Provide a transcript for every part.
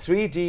3D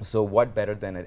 So what better than an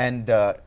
And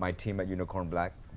My team at Unicorn Black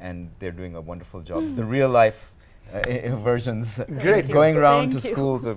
and they're doing a wonderful job. The real life versions, great, going around to schools of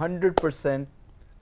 100%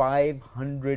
500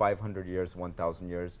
500 years 1000 years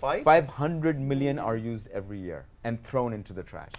500 million are used every year and thrown into the trash.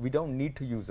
we don't need to use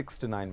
6 to 9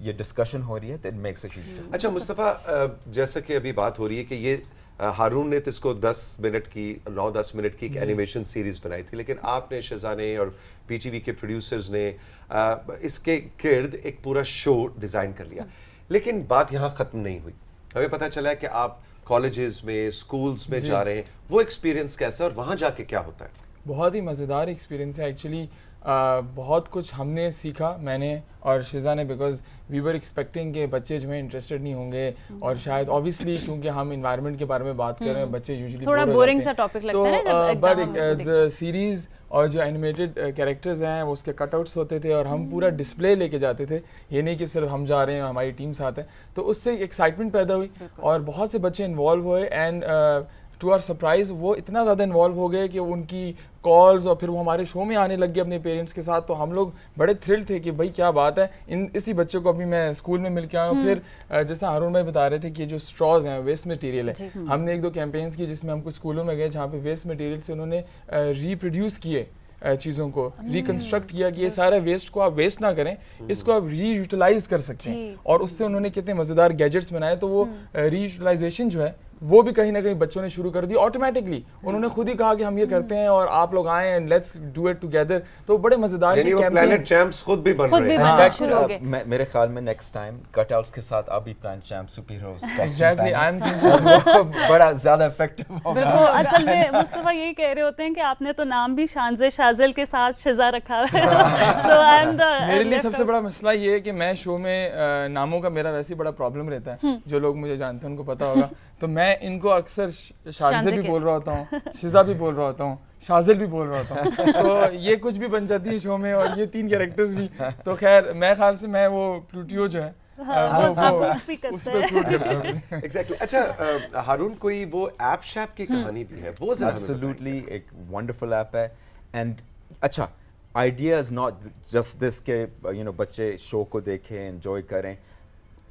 یہ discussion ہو رہی ہے تو it makes a huge difference. اچھا مصطفیٰ، جیسا کہ ابھی بات ہو رہی ہے کہ یہ ہارون نے تو اس کو 10 منٹ کی 9-10 منٹ کی ایک اینیمیشن سیریز بنائی تھی، لیکن آپ نے شہزاد نے اور پی ٹی وی کے پروڈیوسرز نے اس کے گرد ایک پورا شو ڈیزائن کر لیا. لیکن بات یہاں ختم نہیں ہوئی. ہمیں پتہ چلا ہے کہ آپ کالجز میں اسکولز میں جا رہے ہیں. وہ ایکسپیرینس کیسا ہے اور وہاں جا کے کیا ہوتا ہے؟ بہت ہی مزیدار ایکسپیرینس ہے ایکچولی. بہت کچھ ہم نے سیکھا، میں نے اور شزا نے، بیکاز وی ور ایکسپیکٹنگ کہ بچے جو ہیں انٹرسٹڈ نہیں ہوں گے، اور شاید اوبیسلی کیونکہ ہم انوائرمنٹ کے بارے میں بات کر رہے ہیں، بچے یوزلی تھوڑا بورنگ سا ٹاپک لگتا ہے نا جب بٹ دا سیریز اور جو اینیمیٹڈ کیریکٹرز ہیں وہ اس کے کٹ آؤٹس ہوتے تھے اور ہم پورا ڈسپلے لے کے جاتے تھے. یہ نہیں کہ صرف ہم جا رہے ہیں ہماری ٹیم ساتھ ہے. تو اس سے ایکسائٹمنٹ پیدا ہوئی اور بہت سے بچے انوالو ہوئے. اینڈ ٹو آر سرپرائز وہ اتنا زیادہ انوالو ہو گئے کہ ان کی کالز اور پھر وہ ہمارے شو میں آنے لگ گئے اپنے پیرنٹس کے ساتھ. تو ہم لوگ بڑے تھرل تھے کہ بھائی کیا بات ہے. اسی بچے کو ابھی میں اسکول میں مل کے آیا ہوں. پھر جیسا ہارون بھائی بتا رہے تھے کہ جو اسٹراز ہیں ویسٹ مٹیریل ہے، ہم نے 1-2 کیمپینس کی جس میں ہم کچھ اسکولوں میں گئے جہاں پہ ویسٹ مٹیریل سے انہوں نے ریپروڈیوس کیے چیزوں کو، ریکنسٹرکٹ کیا کہ یہ سارا ویسٹ کو آپ ویسٹ نہ کریں، اس کو آپ ری یوٹیلائز کر سکتے ہیں. اور اس سے انہوں نے کتنے مزیدار گیجٹس بنائے. تو وہ ری یوٹیلائزیشن جو ہے وہ بھی کہیں نہ کہیں بچوں نے شروع کر دی آٹومیٹکلی. انہوں نے خود ہی کہا کہ ہم یہ کرتے ہیں اور آپ لوگ آئیں and let's do it together. تو بڑے مزیدار یعنی وہ پلانٹ چیمپس خود بھی بن رہے ہیں. میرے خیال میں نیکسٹ ٹائم کٹ آؤٹس کے ساتھ آپ بھی plant champ super heroes exactly I am thinking بڑا زیادہ افیکٹو ہوگا. اصل میں مصطفیٰ یہی کہہ رہے ہوتے ہیں کہ آپ نے تو نام بھی شانزے شازل کے ساتھ شزا رکھا ہے. میرے لیے سب سے بڑا مسئلہ یہ ہے کہ میں شو میں ناموں کا میرا ویسے ہی بڑا پرابلم رہتا ہے. جو لوگ مجھے جانتے ہیں ان کو پتا ہوگا. تو میں ان کو اکثر شانزے بھی بول رہا ہوتا ہوں، شزا بھی بول رہا ہوتا ہوں، شازل بھی بول رہا ہوتا ہوں. تو یہ کچھ بھی بن جاتی ہے شو میں اور یہ 3 کیریکٹرز بھی. تو خیر میں خیال سے میں وہ پلوٹیو جو ہے اس پہ سوٹ کرتا ہوں. ایگزیکٹلی. اچھا ہارون، کوئی وہ ایپ شیپ کی کہانی بھی ہے؟ وہ ایبسلیوٹلی ایک ونڈرفل ایپ ہے. اینڈ اچھا idea is not just this کہ بچے شو کو دیکھیں انجوائے کریں،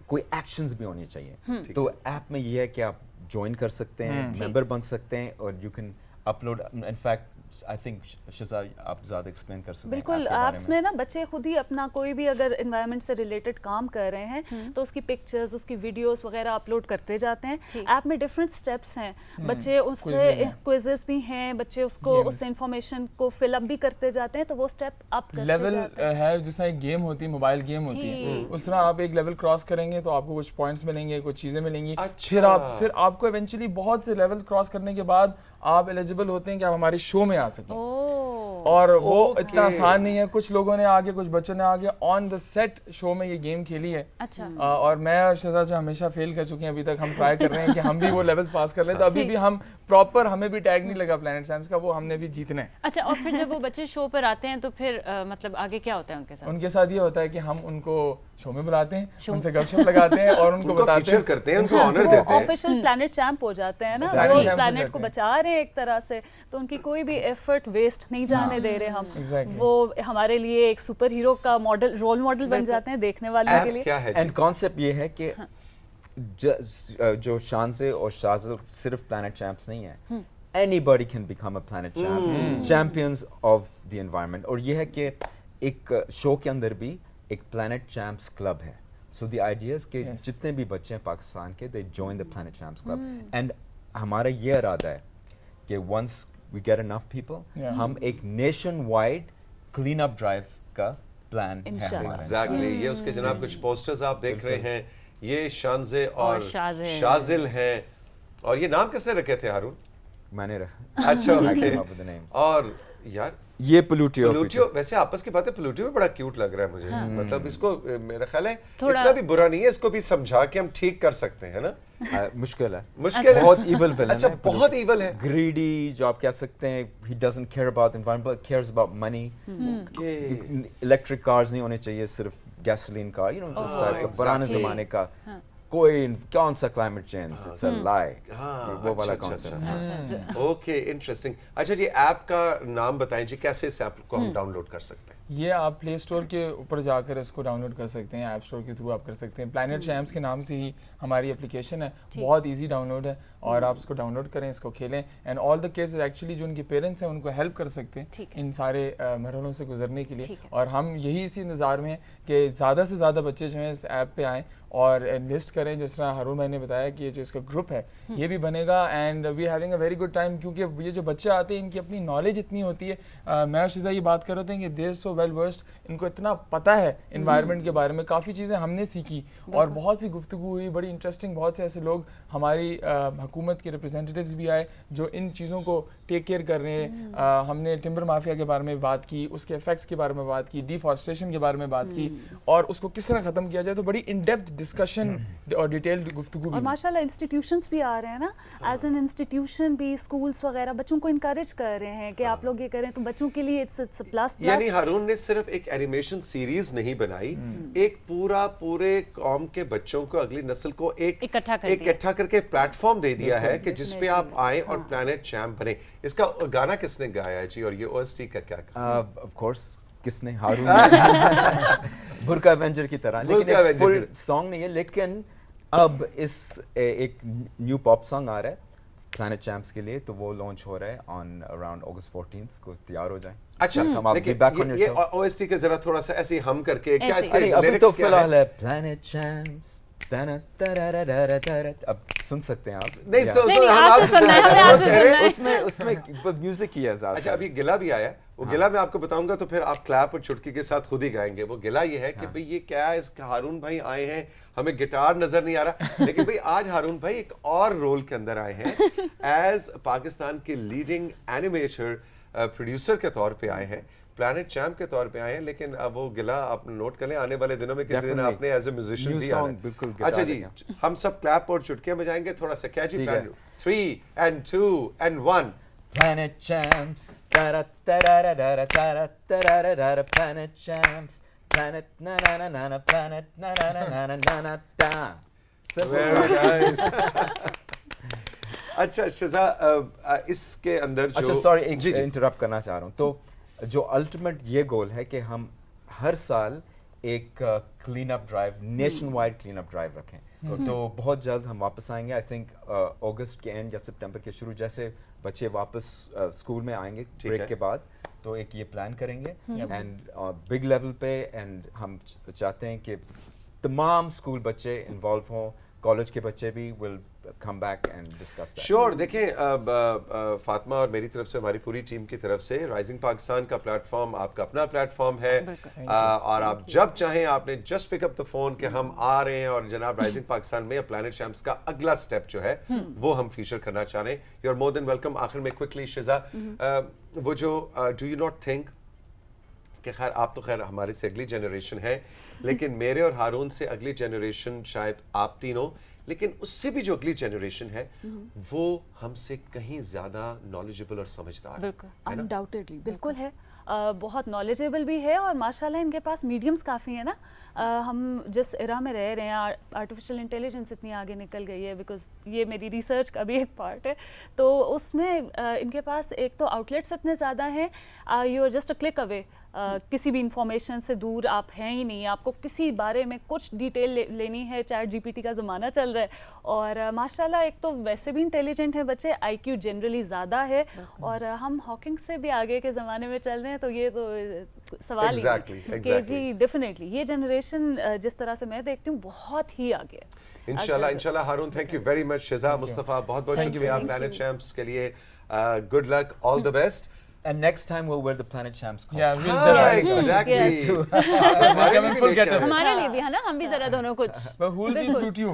کوئی ایکشنز بھی ہونی چاہیے. تو ایپ میں یہ ہے کہ آپ جوائن کر سکتے ہیں، ممبر بن سکتے ہیں اور you can upload. In fact I think Shiza آپ زیادہ ایکسپلین کر سکتے ہیں. بالکل، ایپس میں نا بچے خود ہی اپنا کوئی بھی اگر انوائرمنٹ سے ریلیٹڈ کام کر رہے ہیں تو اس کی پکچرز، اس کی ویڈیوز وغیرہ اپلوڈ کرتے جاتے ہیں. ایپ میں ڈفرینٹ اسٹیپس ہیں، بچے اس میں کوئزز بھی ہیں، بچے اس کو اس انفارمیشن کو فل اپ بھی کرتے جاتے ہیں. تو وہ اسٹیپ اپ کرتے لیول جاتے ہیں. ہے جس طرح ایک گیم ہوتی ہے، موبائل گیم ہوتی ہے، اس طرح آپ ایک لیول کراس کریں گے تو آپ کو کچھ پوائنٹس ملیں گے، کچھ چیزیں ملیں گی. پھر آپ کو ایونچولی بہت سے لیول کراس کرنے کے بعد آپ ایلیجیبل ہوتے ہیں کہ آپ ہمارے شو میں آ سکیں. اور وہ اتنا آسان نہیں ہے. کچھ لوگوں نے آگے، کچھ بچوں نے آگے آن دا سیٹ شو میں یہ گیم کھیلی ہے. اور میں اور شہزاد جو ہمیشہ فیل کر چکے ہیں ابھی تک، ہم ٹرائی کر رہے ہیں کہ ہم بھی وہ لیولز پاس کر لیں. تو ابھی بھی ہم پراپر، ہمیں بھی ٹیگ نہیں لگا پلانٹ سائنس کا، وہ ہم نے بھی جیتنا ہے. اچھا، اور پھر جب وہ بچے شو پر آتے ہیں تو پھر مطلب آگے کیا ہوتا ہے ان کے ساتھ؟ ان کے ساتھ یہ ہوتا ہے کہ ہم ان کو شو میں بلاتے ہیں، ان سے گپ شپ لگاتے ہیں اور ان کو بتاتے ہیں، کرتے ہیں، ان کو آنر دیتے ہیں. آفیشیل پلانٹ چیمپ ہو جاتے ہیں نا، وہ پلانٹ کو بچا رہے ہیں ایک طرح سے. تو ان کی کوئی بھی ایفرٹ ویسٹ نہیں جانے دے رہے ہم. وہ ہمارے لیے ایک سپر ہیرو کا ماڈل، رول ماڈل بن جاتے ہیں دیکھنے والوں کے لیے. اینڈ کانسیپٹ یہ ہے کہ جو شانزے اور شازل صرف پلانٹ چیمپس نہیں ہیں، anybody can become a planet champ, champions of the environment. اور یہ ہے کہ ایک شو کے اندر بھی ایک پلانٹ چیمپس کلب ہے. سو دی آئیڈیا از کہ جتنے بھی بچے ہیں پاکستان کے، they join the planet champs club. And ہمارا یہ ارادہ ہے کہ once we get enough people, ہم ایک nationwide clean up drive کا پلان ہے ہمارا. ایگزیکٹلی. یہ اس کے جناب کچھ پوسٹرز آپ دیکھ رہے ہیں، یہ شانزے اور شازل ہیں. اور یہ نام کس نے رکھے تھے ہارون؟ میں نے رکھا. اچھا. اور یار یہ پلوٹیو ویسے آپس کی بات ہے، پلوٹیو بھی بڑا کیوٹ لگ رہا ہے مجھے. مطلب اس کو میرا خیال ہے اتنا بھی برا نہیں ہے، اس کو بھی سمجھا کے ہم ٹھیک کر سکتے ہیں نا. مشکل ہے، بہت ایول ویلن. اچھا، بہت ایول ہے، گریڈی جو آپ کہہ سکتے ہیں. He doesn't care about environment, cares about money. Electric cars نہیں ہونے چاہیے، صرف گیسولین کار، اس ٹائپ کا پرانے زمانے کا. کوئی کون سا کلائمیٹ چینج، اٹس اے لائی، وہ والا کانسیپٹ. Okay, interesting. اچھا جی، ایپ کا نام بتائیں جی، کیسے اس ایپ کو ہم ڈاؤن لوڈ کر سکتے ہیں؟ یہ آپ پلے اسٹور کے اوپر جا کر اس کو ڈاؤن لوڈ کر سکتے ہیں, ایپ اسٹور کے تھرو آپ کر سکتے ہیں. پلانٹ چیمپس کے نام سے ہی ہماری اپلیکیشن ہے, بہت ایزی ڈاؤن لوڈ ہے, اور آپ اس کو ڈاؤن لوڈ کریں, اس کو کھیلیں. And all the kids actually جو ان کے پیرنٹس ہیں ان کو ہیلپ کر سکتے ہیں ان سارے مرحلوں سے گزرنے کے لیے. اور ہم یہی اسی انتظار میں ہیں کہ زیادہ سے زیادہ بچے جو ہیں اس ایپ پہ آئیں اور لسٹ کریں. جس طرح ہارون بھائی نے بتایا کہ جو اس کا گروپ ہے یہ بھی بنے گا, and we having a very good time, کیونکہ یہ جو بچے آتے ہیں ان کی اپنی نالج اتنی ہوتی ہے. میں اور شیزا یہ بات کر رہے ہیں کہ دیر سو ویل ورسڈ, ان کو اتنا پتہ ہے انوائرمنٹ کے بارے میں, کافی چیزیں ہم نے سیکھی اور بہت سی گفتگو ہوئی بڑی انٹرسٹنگ. بہت سے ایسے لوگ ہماری حکومت کے ریپرزینٹیوز بھی آئے جو ان چیزوں کو ٹیک کیئر کر رہے ہیں. ہم نے ٹمبر مافیا کے بارے میں بات کی, اس کے افیکٹس کے بارے میں بات کی, ڈیفارسٹریشن کے بارے میں بات کی, اور اس کو کس طرح ختم کیا جائے. تو بڑی ان ڈیپتھ ڈسکشن اور ڈیٹیلڈ گفتگو. اور ماشاءاللہ انسٹیٹیوشنز بھی آ رہے ہیں نا, ایز این انسٹیٹیوشن بھی اسکولس وغیرہ بچوں کو انکریج کر رہے ہیں کہ آپ لوگ یہ کریں, تو بچوں کے لیے اٹس پلس. یعنی ہارون نے صرف ایک اینیمیشن سیریز نہیں بنائی, ایک پورے قوم کے بچوں کو, اگلی نسل کو ایک اکٹھا کر کے پلیٹ فارم دے دیا ہے کہ جس پہ آپ آئیں اور پلانٹ چیمپ بنے. اس کا گانا کس نے گایا ہے جی, اور یہ او ایس ٹی کا کیا؟ آف کورس کس نے, ہارون برقع ایونجر کی طرح, لیکن فل سانگ نہیں ہے. لیکن اب اس ایک نیو پاپ سانگ آ رہا ہے پلانٹ چیمپس کے لیے, تو وہ لانچ ہو رہا ہے آن اراؤنڈ اگست 14 کو, تیار ہو جائیں. اچھا, یہ او ایس ٹی کے ذرا تھوڑا سا ایسے ہم کر کے, کیا اس کے ابھی تو فی الحال ہے پلانٹ چیمپس, اب سن سکتے ہیں آپ. اس میں میوزک ہی ہے زیادہ. اچھا, ابھی گلا بھی آیا ہے, وہ گلا میں آپ کو بتاؤں گا تو پھر آپ کلیپ اور چٹکی کے ساتھ خود ہی گائیں گے. وہ گلا یہ ہے کہ بھئی یہ کیا ہے, اس کا ہارون بھائی آئے ہیں, ہمیں گٹار نظر نہیں آ رہا, لیکن بھئی آج ہارون بھائی ایک اور رول کے اندر آئے ہیں, ایز پاکستان کے لیڈنگ اینیمیٹر پروڈیوسر کے طور پہ آئے ہیں, پلانٹ چیمپ کے طور پہ آئے ہیں. لیکن اب وہ گلا آپ نوٹ کر لیں, آنے والے دنوں میں کسی دن آپ نے ایز اے میوزیشین بھی آنا. اچھا جی, ہم سب کلیپ اور چٹکیاں بجائیں گے تھوڑا سا. کیا جی, 3 and 2 and 1. Planet Champs, ta-ra-ta-ra-ra-ra-ta-ra-ta-ra-ra-ra, Planet Champs, Planet na-na-na-na-na, Planet na-na-na-na-na-na-na. Very nice. اچھا شزا, اس کے اندر جو, اچھا سوری ایک انٹرپٹ کرنا چاہ رہا ہوں, تو جو الٹیمیٹ یہ گول ہے کہ ہم ہر سال ایک clean up drive, nationwide clean up drive رکھیں. تو بہت جلد ہم واپس آئیں گے, آئی تھنک اگست کے اینڈ یا سپٹمبر کے شروع, جیسے بچے واپس اسکول میں آئیں گے بریک کے بعد, تو ایک یہ پلان کریں گے اینڈ بگ لیول پہ. اینڈ ہم چاہتے ہیں کہ تمام اسکول بچے انوالو ہوں, کالج کے بچے بھی will come back and discuss that. Sure. دیکھیں فاطمہ اور میری طرف سے, ہماری پوری ٹیم کی طرف سے, رائزنگ پاکستان کا پلیٹ فارم آپ کا اپنا پلیٹ فارم ہے, اور آپ جب چاہیں آپ نے just pick up the phone کہ ہم آ رہے ہیں, اور جناب رائزنگ پاکستان میں پلانٹ چیمپس کا اگلا سٹیپ جو ہے وہ ہم فیچر کرنا چاہ رہے ہیں. You are more than welcome. آخر میں کوئکلی شزا, وہ جو ڈو یو ناٹ تھنک کہ خیر آپ تو خیر ہمارے سے اگلی جنریشن ہے, لیکن میرے اور ہارون سے اگلی جنریشن شاید آپ تینوں, لیکن اس سے بھی جو اگلی جنریشن ہے وہ ہم سے کہیں زیادہ نالجبل اور سمجھدار. بالکل انڈاؤٹیڈلی بالکل ہے, بہت نالجبل بھی ہے, اور ماشاءاللہ ان کے پاس میڈیمز کافی ہیں نا. ہم جس ایرا میں رہ رہے ہیں, آرٹیفیشیل انٹیلیجنس اتنی آگے نکل گئی ہے, بیکاز یہ میری ریسرچ کا بھی ایک پارٹ ہے, تو اس میں ان کے پاس ایک تو آؤٹلیٹس اتنے زیادہ ہیں, you are just a click away, کسی بھی انفارمیشن سے دور آپ ہیں ہی نہیں. آپ کو کسی بارے میں کچھ ڈیٹیل لینی ہے, چیٹ جی پی ٹی کا زمانہ چل رہا ہے, اور ماشاءاللہ ایک تو ویسے بھی انٹیلیجنٹ ہیں بچے, آئی کیو جنرلی زیادہ ہے, اور ہم ہاکنگ سے بھی آگے کے زمانے میں چل رہے ہیں, تو یہ تو سوال ہی ہے کہ جی ڈیفینیٹلی یہ جنریشن جس طرح سے میں دیکھتی ہوں بہت ہی آگے. انشاءاللہ Haroon, thank you very much. Shiza, Mustafa, بہت بہت شکریہ پلانٹ چیمپس کے لیے. Good luck, all the best. And next time we'll wear the Planet Champs costume. Yeah, we'll definitely. Exactly. ہمارے لیے بھی ہے نا, ہم بھی ذرا دونوں کچھ. But who will be Plutio?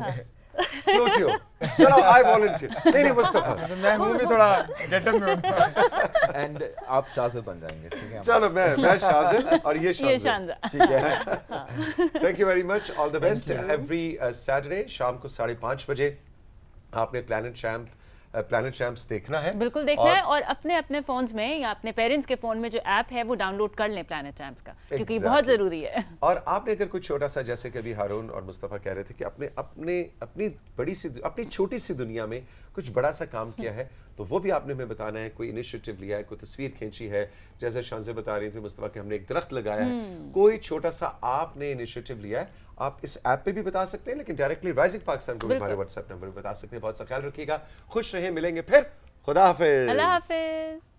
Plutio. چلو I volunteer. نہیں مصطفیٰ, میں ہوں بھی تھوڑا گیٹ اپ میں ہوں. And آپ شازل بن جائیں گے, ٹھیک ہے؟ چلو میں شازل اور یہ شانزہ. ٹھیک ہے. Thank you very much, all the best. Every Saturday شام کو 5:30 بجے آپ نے پلانٹ چیمپس دیکھنا ہے. بالکل دیکھنا ہے, اور اپنے اپنے فونز میں یا اپنے پیرنٹس کے فون میں جو ایپ ہے وہ ڈاؤن لوڈ کر لیں پلانٹ چیمپس کا, کیونکہ یہ بہت ضروری ہے. اور آپ نے اگر کوئی چھوٹا سا, جیسے کہ ابھی ہارون اور مصطفیٰ کہہ رہے تھے کہ اپنی بڑی سی, اپنی چھوٹی سی دنیا میں کچھ بڑا سا کام کیا ہے تو وہ بھی آپ نے ہمیں بتانا ہے. کوئی انیشیٹو لیا ہے, کوئی تصویر کھینچی ہے, جیسے شانزے بتا رہی تھی مصطفیٰ کہ ہم نے ایک درخت لگایا ہے, کوئی چھوٹا سا آپ نے انیشیٹو لیا ہے, آپ اس ایپ پہ بھی بتا سکتے ہیں, لیکن ڈائریکٹلی رائزنگ پاکستان کو بھی ہمارے واٹس ایپ نمبر پہ بتا سکتے ہیں. بہت سا خیال رکھیے گا, خوش رہیں, ملیں گے پھر. خدا حافظ. اللہ حافظ.